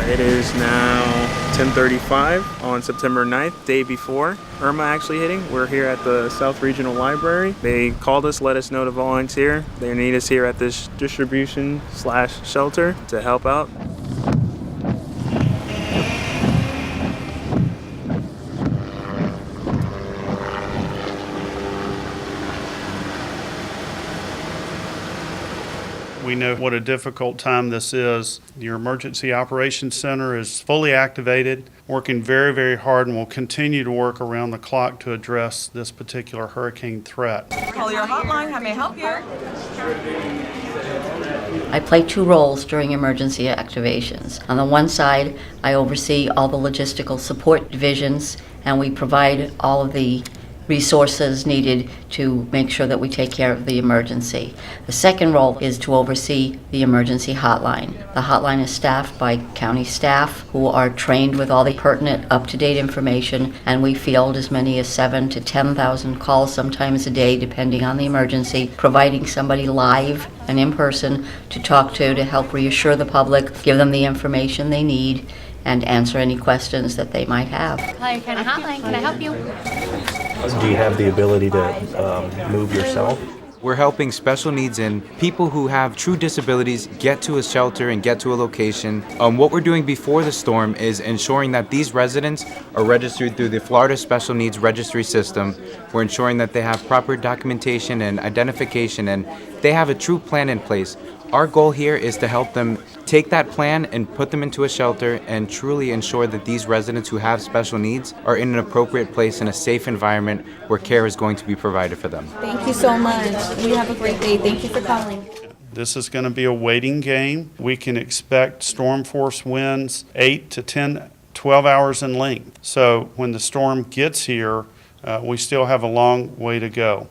It is now 10:35 on September 9th, day before IRMA actually hitting. We're here at the South Regional Library. They called us, let us know to volunteer. They need us here at this distribution/shelter to help out. We know what a difficult time this is. Your Emergency Operations Center is fully activated, working very, very hard, and will continue to work around the clock to address this particular hurricane threat. Collier hotline, how may I help you? I play two roles during emergency activations. On the one side, I oversee all the logistical support divisions, and we provide all of the resources needed to make sure that we take care of the emergency. The second role is to oversee the emergency hotline. The hotline is staffed by county staff who are trained with all the pertinent, up-to-date information, and we field as many as 7,000 to 10,000 calls sometimes a day, depending on the emergency, providing somebody live and in person to talk to help reassure the public, give them the information they need, and answer any questions that they might have. Collier County Hotline, can I help you? Do you have the ability to move yourself? We're helping special needs and people who have true disabilities get to a shelter and get to a location. What we're doing before the storm is ensuring that these residents are registered through the Florida Special Needs Registry System. We're ensuring that they have proper documentation and identification and they have a true plan in place. Our goal here is to help them take that plan and put them into a shelter and truly ensure that these residents who have special needs are in an appropriate place in a safe environment where care is going to be provided for them. Thank you so much. You have a great day. Thank you for calling. This is going to be a waiting game. We can expect storm force winds 8 to 10, 12 hours in length. So when the storm gets here, we still have a long way to go.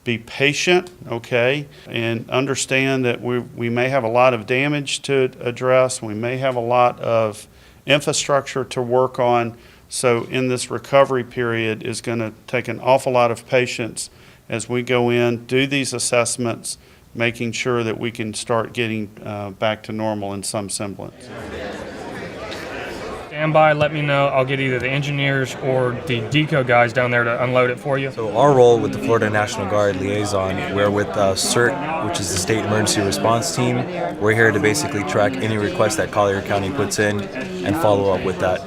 Be patient, okay, and understand that we may have a lot of damage to address. We may have a lot of infrastructure to work on. So in this recovery period is going to take an awful lot of patience as we go in, do these assessments, making sure that we can start getting back to normal in some semblance. Stand by, let me know. I'll get either the engineers or the deco guys down there to unload it for you. So our role with the Florida National Guard liaison, we're with CERT, which is the State Emergency Response Team. We're here to basically track any request that Collier County puts in and follow up with that.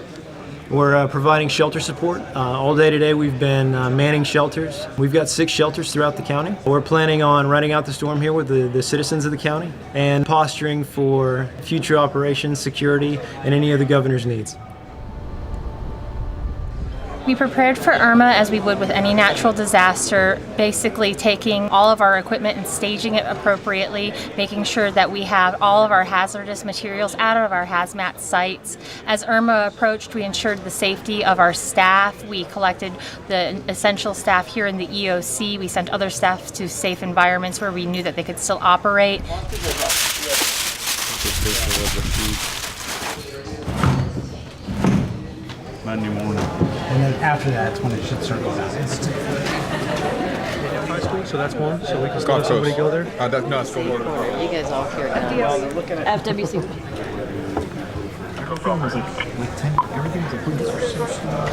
We're providing shelter support. All day today we've been manning shelters. We've got 6 shelters throughout the county. We're planning on riding out the storm here with the citizens of the county and posturing for future operations, security, and any of the governor's needs. We prepared for IRMA as we would with any natural disaster, basically taking all of our equipment and staging it appropriately, making sure that we have all of our hazardous materials out of our hazmat sites. As IRMA approached, we ensured the safety of our staff. We collected the essential staff here in the EOC. We sent other staff to safe environments where we knew that they could still operate. Monday morning. And then after that, it's when it should circle down. High school, so that's one. So we can let somebody go there. No, it's You guys all here now. FWC. Everything's approved for so slow.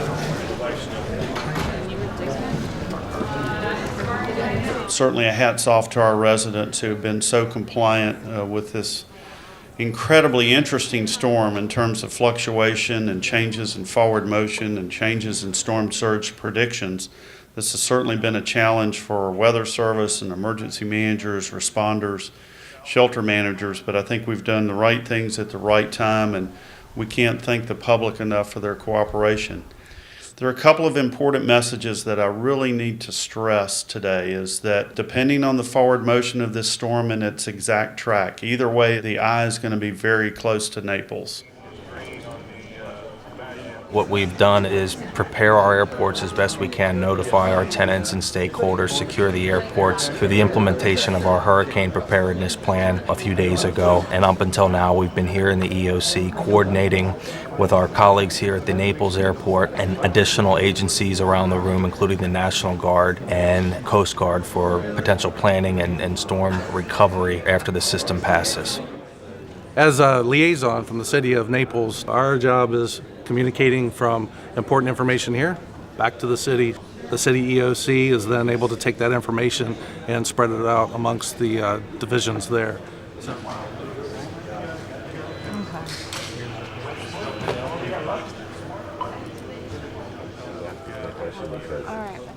Certainly a hats off to our residents who have been so compliant with this incredibly interesting storm in terms of fluctuation and changes in forward motion and changes in storm surge predictions. This has certainly been a challenge for our weather service and emergency managers, responders, shelter managers, but I think we've done the right things at the right time, and we can't thank the public enough for their cooperation. There are a couple of important messages that I really need to stress today is that depending on the forward motion of this storm and its exact track, either way, the eye is going to be very close to Naples. What we've done is prepare our airports as best we can, notify our tenants and stakeholders, secure the airports through the implementation of our hurricane preparedness plan a few days ago. And up until now, we've been here in the EOC coordinating with our colleagues here at the Naples Airport and additional agencies around the room, including the National Guard and Coast Guard, for potential planning and storm recovery after the system passes. As a liaison from the city of Naples, our job is communicating from important information here back to the city. The city EOC is then able to take that information and spread it out amongst the divisions there.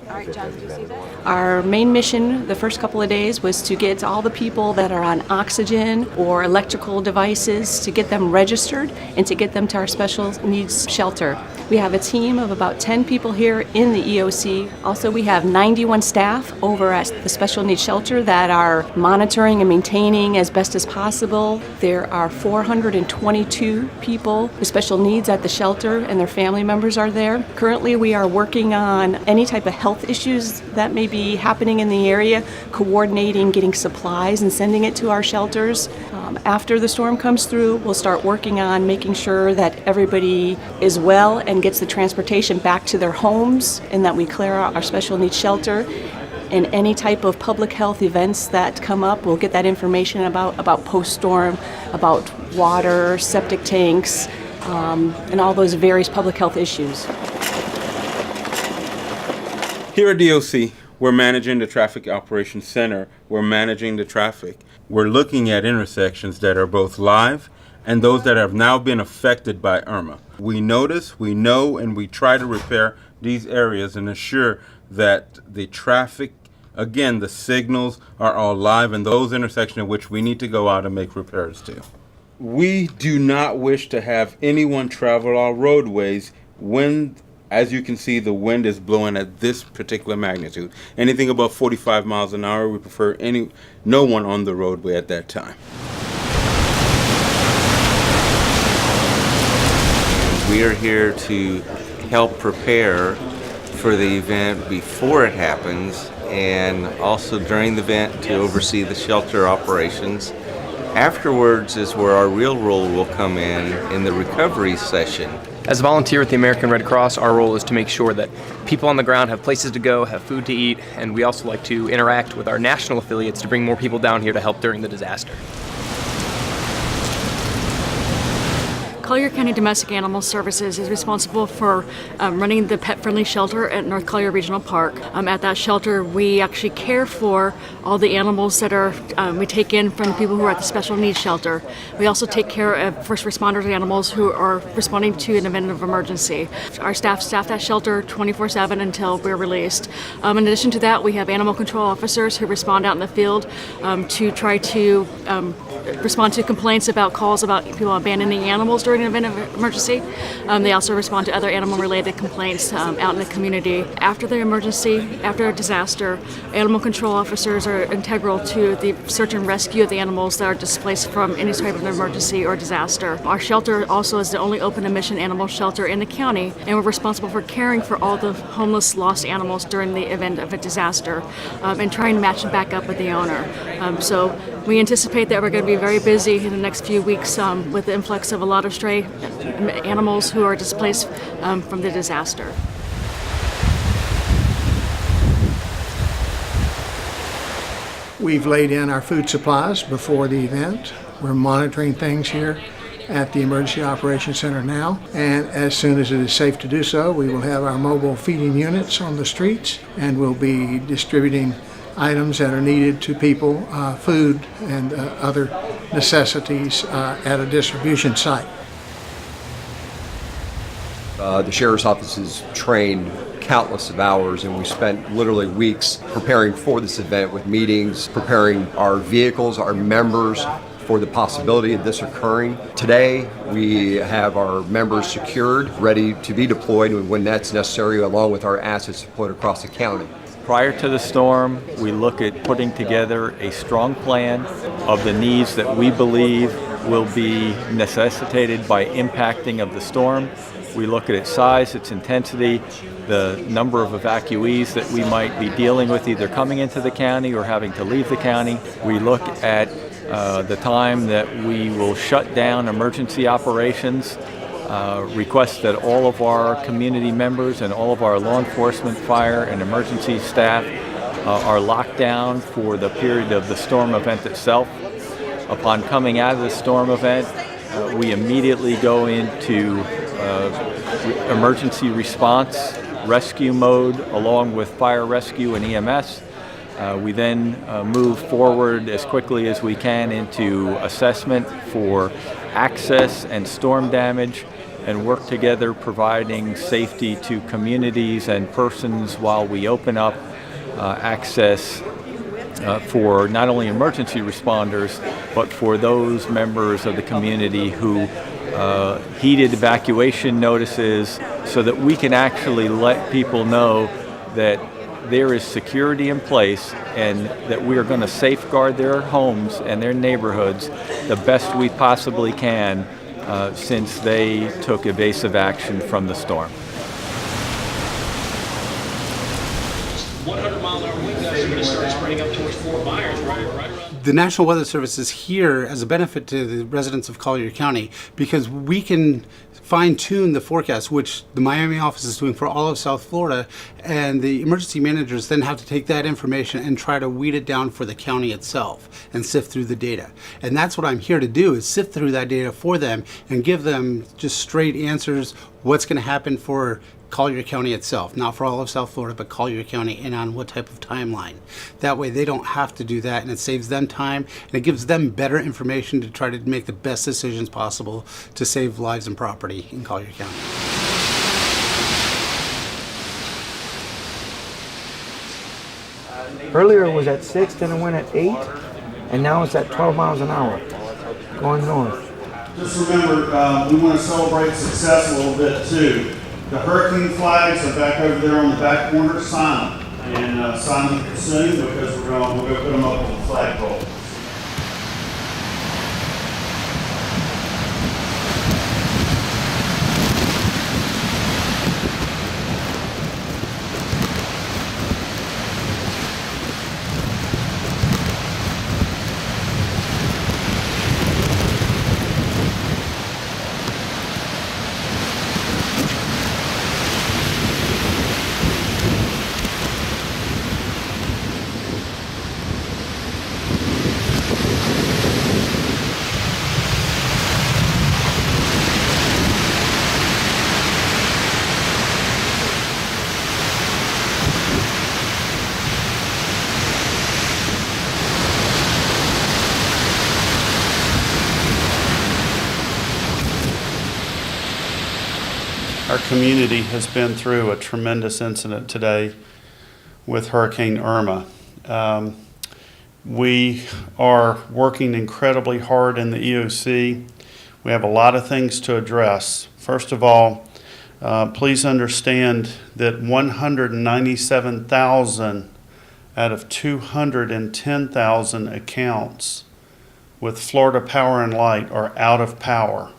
All right, John, did you see that? Our main mission the first couple of days was to get all the people that are on oxygen or electrical devices, to get them registered and to get them to our special needs shelter. We have a team of about 10 people here in the EOC. Also, we have 91 staff over at the special needs shelter that are monitoring and maintaining as best as possible. There are 422 people with special needs at the shelter, and their family members are there. Currently, we are working on any type of health issues that may be happening in the area, coordinating getting supplies and sending it to our shelters. After the storm comes through, we'll start working on making sure that everybody is well and gets the transportation back to their homes, and that we clear out our special needs shelter. And any type of public health events that come up, we'll get that information about post-storm, about water, septic tanks, and all those various public health issues. Here at DOC, we're managing the Traffic Operations Center. We're managing the traffic. We're looking at intersections that are both live and those that have now been affected by IRMA. We notice, we know, and we try to repair these areas and ensure that the traffic, again, the signals are all live in those intersections in which we need to go out and make repairs to. We do not wish to have anyone travel our roadways when, as you can see, the wind is blowing at this particular magnitude. Anything above 45 miles an hour, we prefer no one on the roadway at that time. We are here to help prepare for the event before it happens, and also during the event to oversee the shelter operations. Afterwards is where our real role will come in the recovery session. As a volunteer with the American Red Cross, our role is to make sure that people on the ground have places to go, have food to eat, and we also like to interact with our national affiliates to bring more people down here to help during the disaster. Collier County Domestic Animal Services is responsible for running the pet-friendly shelter at North Collier Regional Park. At that shelter, we actually care for all the animals that are we take in from people who are at the special needs shelter. We also take care of first responders animals who are responding to an event of emergency. Our staff that shelter 24/7 until we're released. In addition to that, we have animal control officers who respond out in the field to try to respond to complaints about calls about people abandoning animals during an event of emergency. They also respond to other animal-related complaints out in the community. After the emergency, after a disaster, animal control officers are integral to the search and rescue of the animals that are displaced from any type of emergency or disaster. Our shelter also is the only open admission animal shelter in the county, and we're responsible for caring for all the homeless lost animals during the event of a disaster and trying to match them back up with the owner. So we anticipate that we're going to be very busy in the next few weeks with the influx of a lot of stray animals who are displaced from the disaster. We've laid in our food supplies before the event. We're monitoring things here at the Emergency Operations Center now, and as soon as it is safe to do so, we will have our mobile feeding units on the streets, and we'll be distributing items that are needed to people, food and other necessities at a distribution site. The Sheriff's Office has trained countless of hours, and we spent literally weeks preparing for this event with meetings, preparing our vehicles, our members for the possibility of this occurring. Today, we have our members secured, ready to be deployed when that's necessary, along with our assets deployed across the county. Prior to the storm, we look at putting together a strong plan of the needs that we believe will be necessitated by impacting of the storm, We look at its size, its intensity, the number of evacuees that we might be dealing with either coming into the county or having to leave the county. We look at the time that we will shut down emergency operations, request that all of our community members and all of our law enforcement, fire, and emergency staff are locked down for the period of the storm event itself. Upon coming out of the storm event, we immediately go into emergency response, rescue mode, along with fire rescue and EMS. We then move forward as quickly as we can into assessment for access and storm damage, and work together providing safety to communities and persons while we open up access for not only emergency responders, but for those members of the community who heeded evacuation notices, so that we can actually let people know that there is security in place and that we are going to safeguard their homes and their neighborhoods the best we possibly can since they took evasive action from the storm. 100-mile-an-hour wind gusts are going to start spreading up towards Fort Myers, right around. The National Weather Service is here as a benefit to the residents of Collier County because we can fine-tune the forecast, which the Miami office is doing for all of South Florida, and the emergency managers then have to take that information and try to weed it down for the county itself and sift through the data. And that's what I'm here to do, is sift through that data for them and give them just straight answers, what's going to happen for Collier County itself, not for all of South Florida, but Collier County, and on what type of timeline. That way they don't have to do that, and it saves them time, and it gives them better information to try to make the best decisions possible to save lives and property in Collier County. Earlier it was at 6, then it went at 8, and now it's at 12 miles an hour, going north. Just remember, we want to celebrate success a little bit too. The hurricane flags are back over there on the back corner, sign them. And sign them soon, because we're going to put them up on the flagpole. Our community has been through a tremendous incident today with Hurricane Irma. We are working incredibly hard in the EOC. We have a lot of things to address. First of all, please understand that 197,000 out of 210,000 accounts with Florida Power and Light are out of power.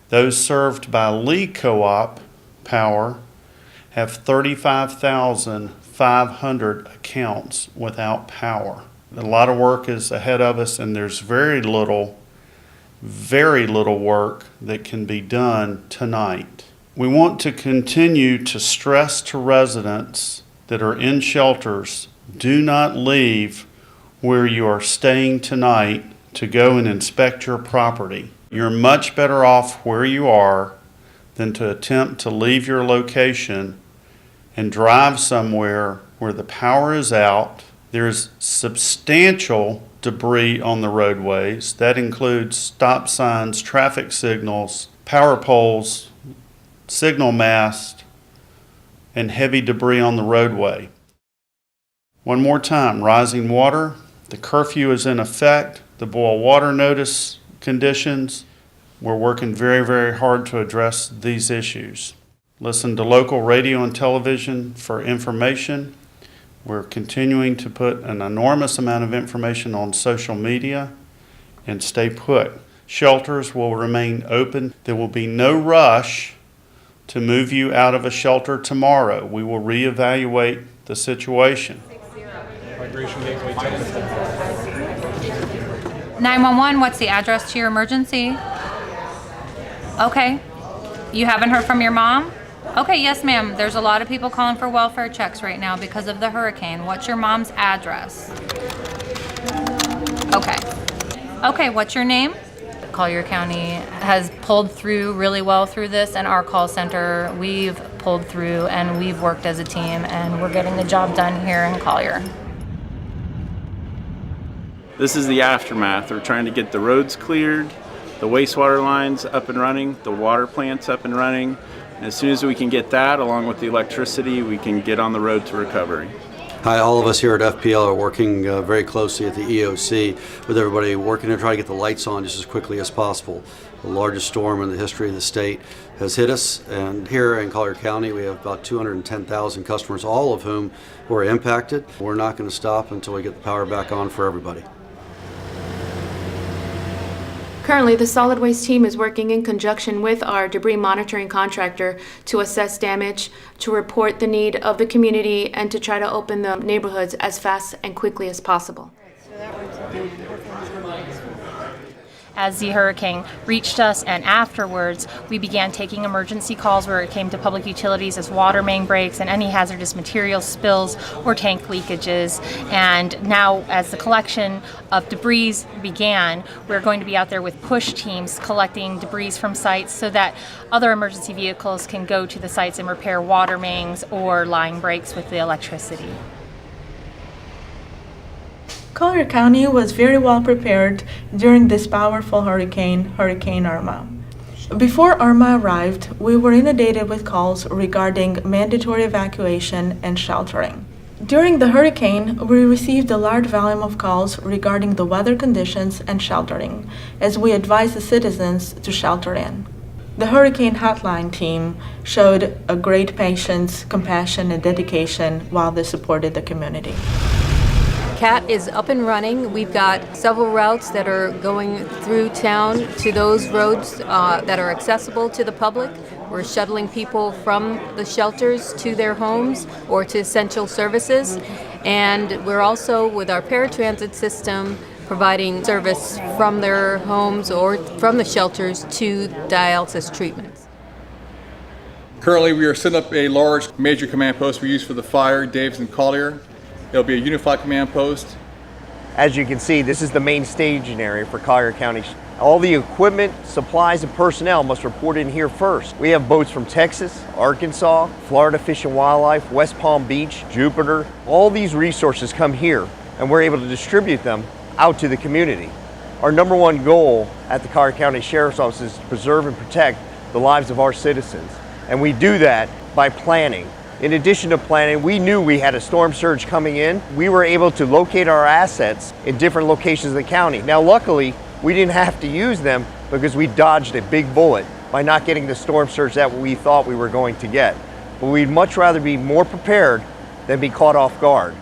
Those served by Lee Co-op Power have 35,500 accounts without power. A lot of work is ahead of us, and there's very little work that can be done tonight. We want to continue to stress to residents that are in shelters, do not leave where you are staying tonight to go and inspect your property. You're much better off where you are than to attempt to leave your location and drive somewhere where the power is out. There's substantial debris on the roadways. That includes stop signs, traffic signals, power poles, signal masts, and heavy debris on the roadway. One more time, rising water. The curfew is in effect. The boil water notice conditions. We're working very, very hard to address these issues. Listen to local radio and television for information. We're continuing to put an enormous amount of information on social media, and stay put. Shelters will remain open. There will be no rush to move you out of a shelter tomorrow. We will reevaluate the situation. 911, what's the address to your emergency? Okay. You haven't heard from your mom? Okay, yes ma'am. There's a lot of people calling for welfare checks right now because of the hurricane. What's your mom's address? Okay. Okay, what's your name? Collier County has pulled through really well through this, and our call center, we've pulled through and we've worked as a team, and we're getting the job done here in Collier. This is the aftermath. We're trying to get the roads cleared, the wastewater lines up and running, the water plants up and running. And as soon as we can get that, along with the electricity, we can get on the road to recovery. Hi, all of us here at FPL are working very closely at the EOC with everybody working to try to get the lights on just as quickly as possible. The largest storm in the history of the state has hit us, and here in Collier County we have about 210,000 customers, all of whom were impacted. We're not going to stop until we get the power back on for everybody. Currently, the solid waste team is working in conjunction with our debris monitoring contractor to assess damage, to report the need of the community, and to try to open the neighborhoods as fast and quickly as possible. As the hurricane reached us, and afterwards we began taking emergency calls where it came to public utilities as water main breaks and any hazardous material spills or tank leakages. And now as the collection of debris began, we're going to be out there with push teams collecting debris from sites so that other emergency vehicles can go to the sites and repair water mains or line breaks with the electricity. Collier County was very well prepared during this powerful hurricane, Hurricane Irma. Before Irma arrived, we were inundated with calls regarding mandatory evacuation and sheltering. During the hurricane, we received a large volume of calls regarding the weather conditions and sheltering, as we advised the citizens to shelter in. The Hurricane Hotline team showed a great patience, compassion, and dedication while they supported the community. CAT is up and running. We've got several routes that are going through town to those roads that are accessible to the public. We're shuttling people from the shelters to their homes or to essential services. And we're also, with our paratransit system, providing service from their homes or from the shelters to dialysis treatments. Currently, we are setting up a large major command post we use for the fire, Davis and Collier. It'll be a unified command post. As you can see, this is the main staging area for Collier County. All the equipment, supplies, and personnel must report in here first. We have boats from Texas, Arkansas, Florida Fish and Wildlife, West Palm Beach, Jupiter. All these resources come here, and we're able to distribute them out to the community. Our number one goal at the Collier County Sheriff's Office is to preserve and protect the lives of our citizens. And we do that by planning. In addition to planning, we knew we had a storm surge coming in. We were able to locate our assets in different locations of the county. Now, luckily, we didn't have to use them because we dodged a big bullet by not getting the storm surge that we thought we were going to get. But we'd much rather be more prepared than be caught off guard.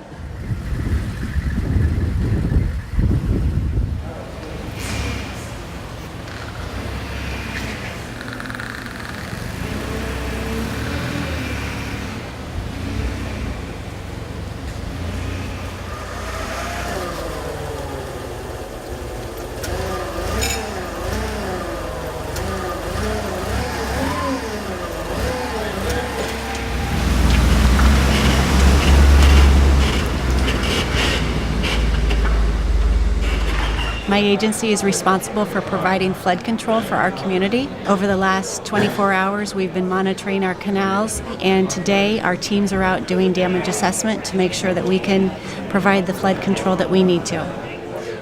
My agency is responsible for providing flood control for our community. Over the last 24 hours, we've been monitoring our canals, and today our teams are out doing damage assessment to make sure that we can provide the flood control that we need to.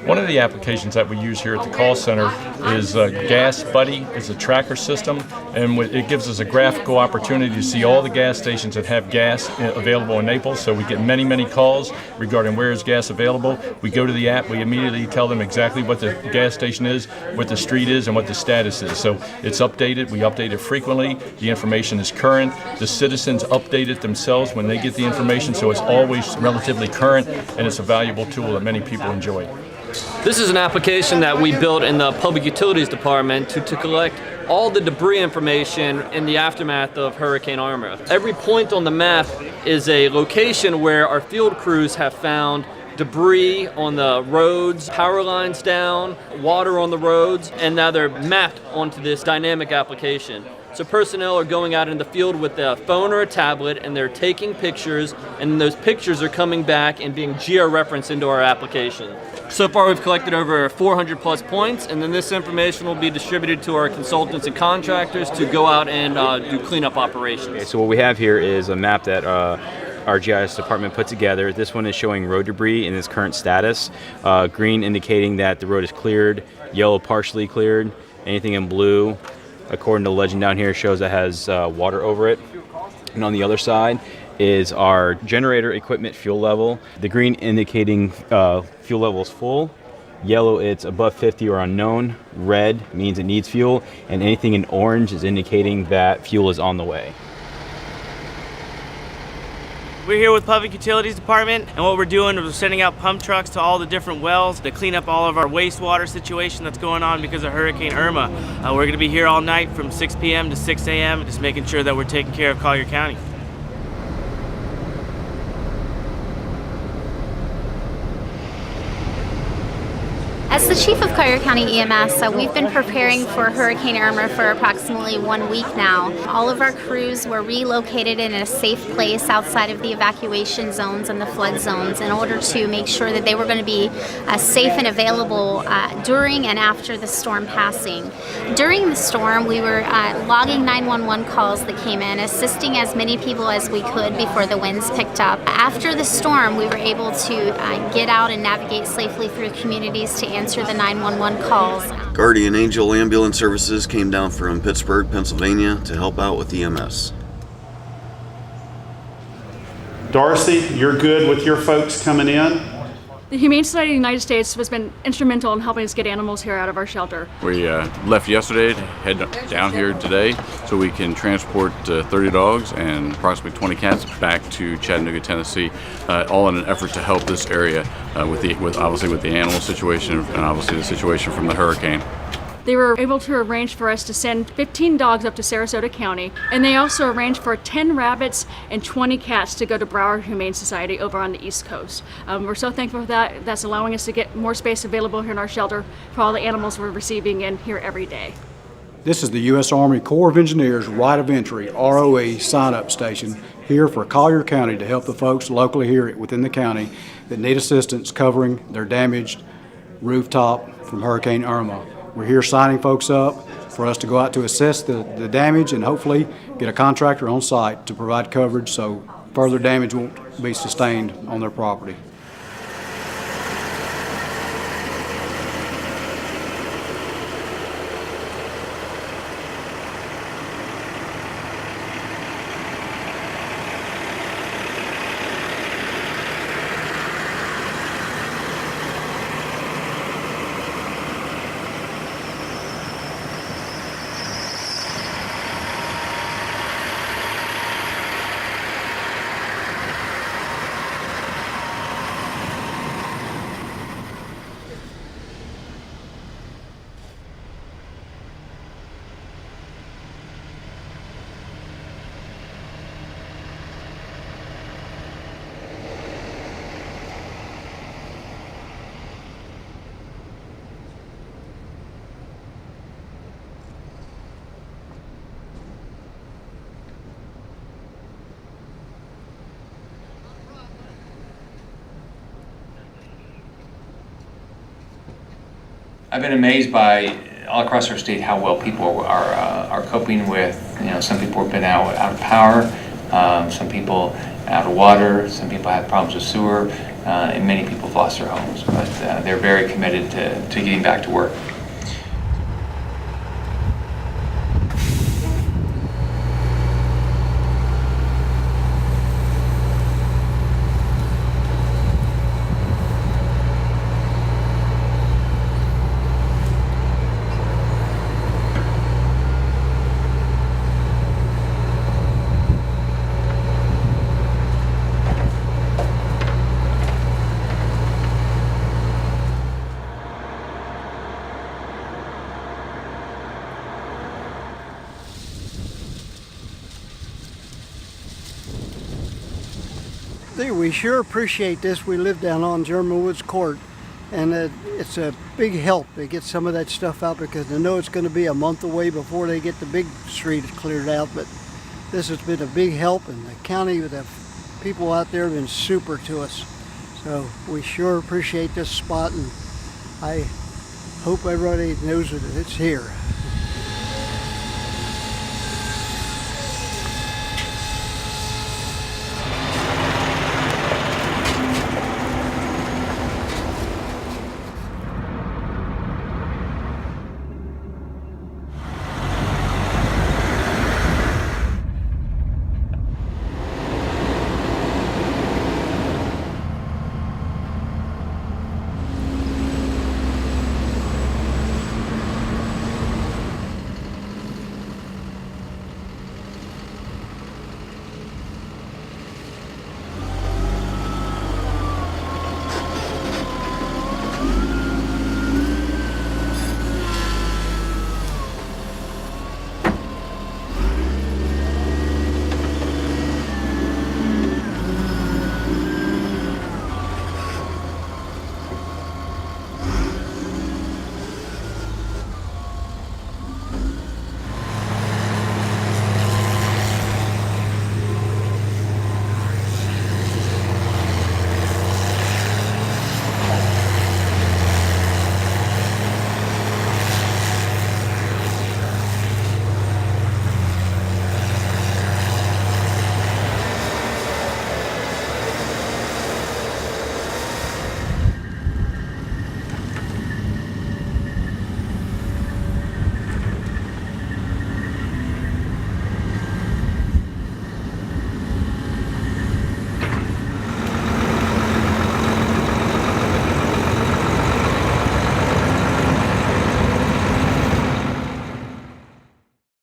One of the applications that we use here at the call center is Gas Buddy. It's a tracker system, and it gives us a graphical opportunity to see all the gas stations that have gas available in Naples. So we get many, many calls regarding where is gas available. We go to the app, we immediately tell them exactly what the gas station is, what the street is, and what the status is. So it's updated. We update it frequently. The information is current. The citizens update it themselves when they get the information, so it's always relatively current, and it's a valuable tool that many people enjoy. This is an application that we built in the Public Utilities Department to collect all the debris information in the aftermath of Hurricane Irma. Every point on the map is a location where our field crews have found debris on the roads, power lines down, water on the roads, and now they're mapped onto this dynamic application. So personnel are going out in the field with a phone or a tablet, and they're taking pictures, and those pictures are coming back and being geo-referenced into our application. So far we've collected over 400 plus points, and then this information will be distributed to our consultants and contractors to go out and do cleanup operations. Okay, so what we have here is a map that our GIS department put together. This one is showing road debris in its current status. Green indicating that the road is cleared, yellow partially cleared, anything in blue, according to the legend down here, shows that has water over it. And on the other side is our generator equipment fuel level. The green indicating fuel level is full, yellow it's above 50 or unknown, red means it needs fuel, and anything in orange is indicating that fuel is on the way. We're here with Public Utilities Department, and what we're doing is we're sending out pump trucks to all the different wells to clean up all of our wastewater situation that's going on because of Hurricane Irma. We're going to be here all night from 6 p.m. to 6 a.m. just making sure that we're taking care of Collier County. As the chief of Collier County EMS, we've been preparing for Hurricane Irma for approximately 1 week now. All of our crews were relocated in a safe place outside of the evacuation zones and the flood zones in order to make sure that they were going to be safe and available during and after the storm passing. During the storm, we were logging 911 calls that came in, assisting as many people as we could before the winds picked up. After the storm, we were able to get out and navigate safely through communities to answer the 911 calls. Guardian Angel Ambulance Services came down from Pittsburgh, Pennsylvania to help out with EMS. Darcy, you're good with your folks coming in? The Humane Society of the United States has been instrumental in helping us get animals here out of our shelter. We left yesterday to head down here today so we can transport 30 dogs and approximately 20 cats back to Chattanooga, Tennessee, all in an effort to help this area with obviously with the animal situation and obviously the situation from the hurricane. They were able to arrange for us to send 15 dogs up to Sarasota County, and they also arranged for 10 rabbits and 20 cats to go to Broward Humane Society over on the East Coast. We're so thankful for that. That's allowing us to get more space available here in our shelter for all the animals we're receiving in here every day. This is the U.S. Army Corps of Engineers Right of Entry, ROE, sign-up station here for Collier County to help the folks locally here within the county that need assistance covering their damaged rooftop from Hurricane Irma. We're here signing folks up for us to go out to assess the damage and hopefully get a contractor on site to provide coverage so further damage won't be sustained on their property. I've been amazed by all across our state how well people are coping with, some people have been out of power, some people out of water, some people have problems with sewer, and many people have lost their homes, but they're very committed to getting back to work. We sure appreciate this. We live down on German Woods Court, and it's a big help to get some of that stuff out because I know it's going to be a month away before they get the big street cleared out, but this has been a big help, and the county, the people out there have been super to us. So we sure appreciate this spot, and I hope everybody knows that it's here.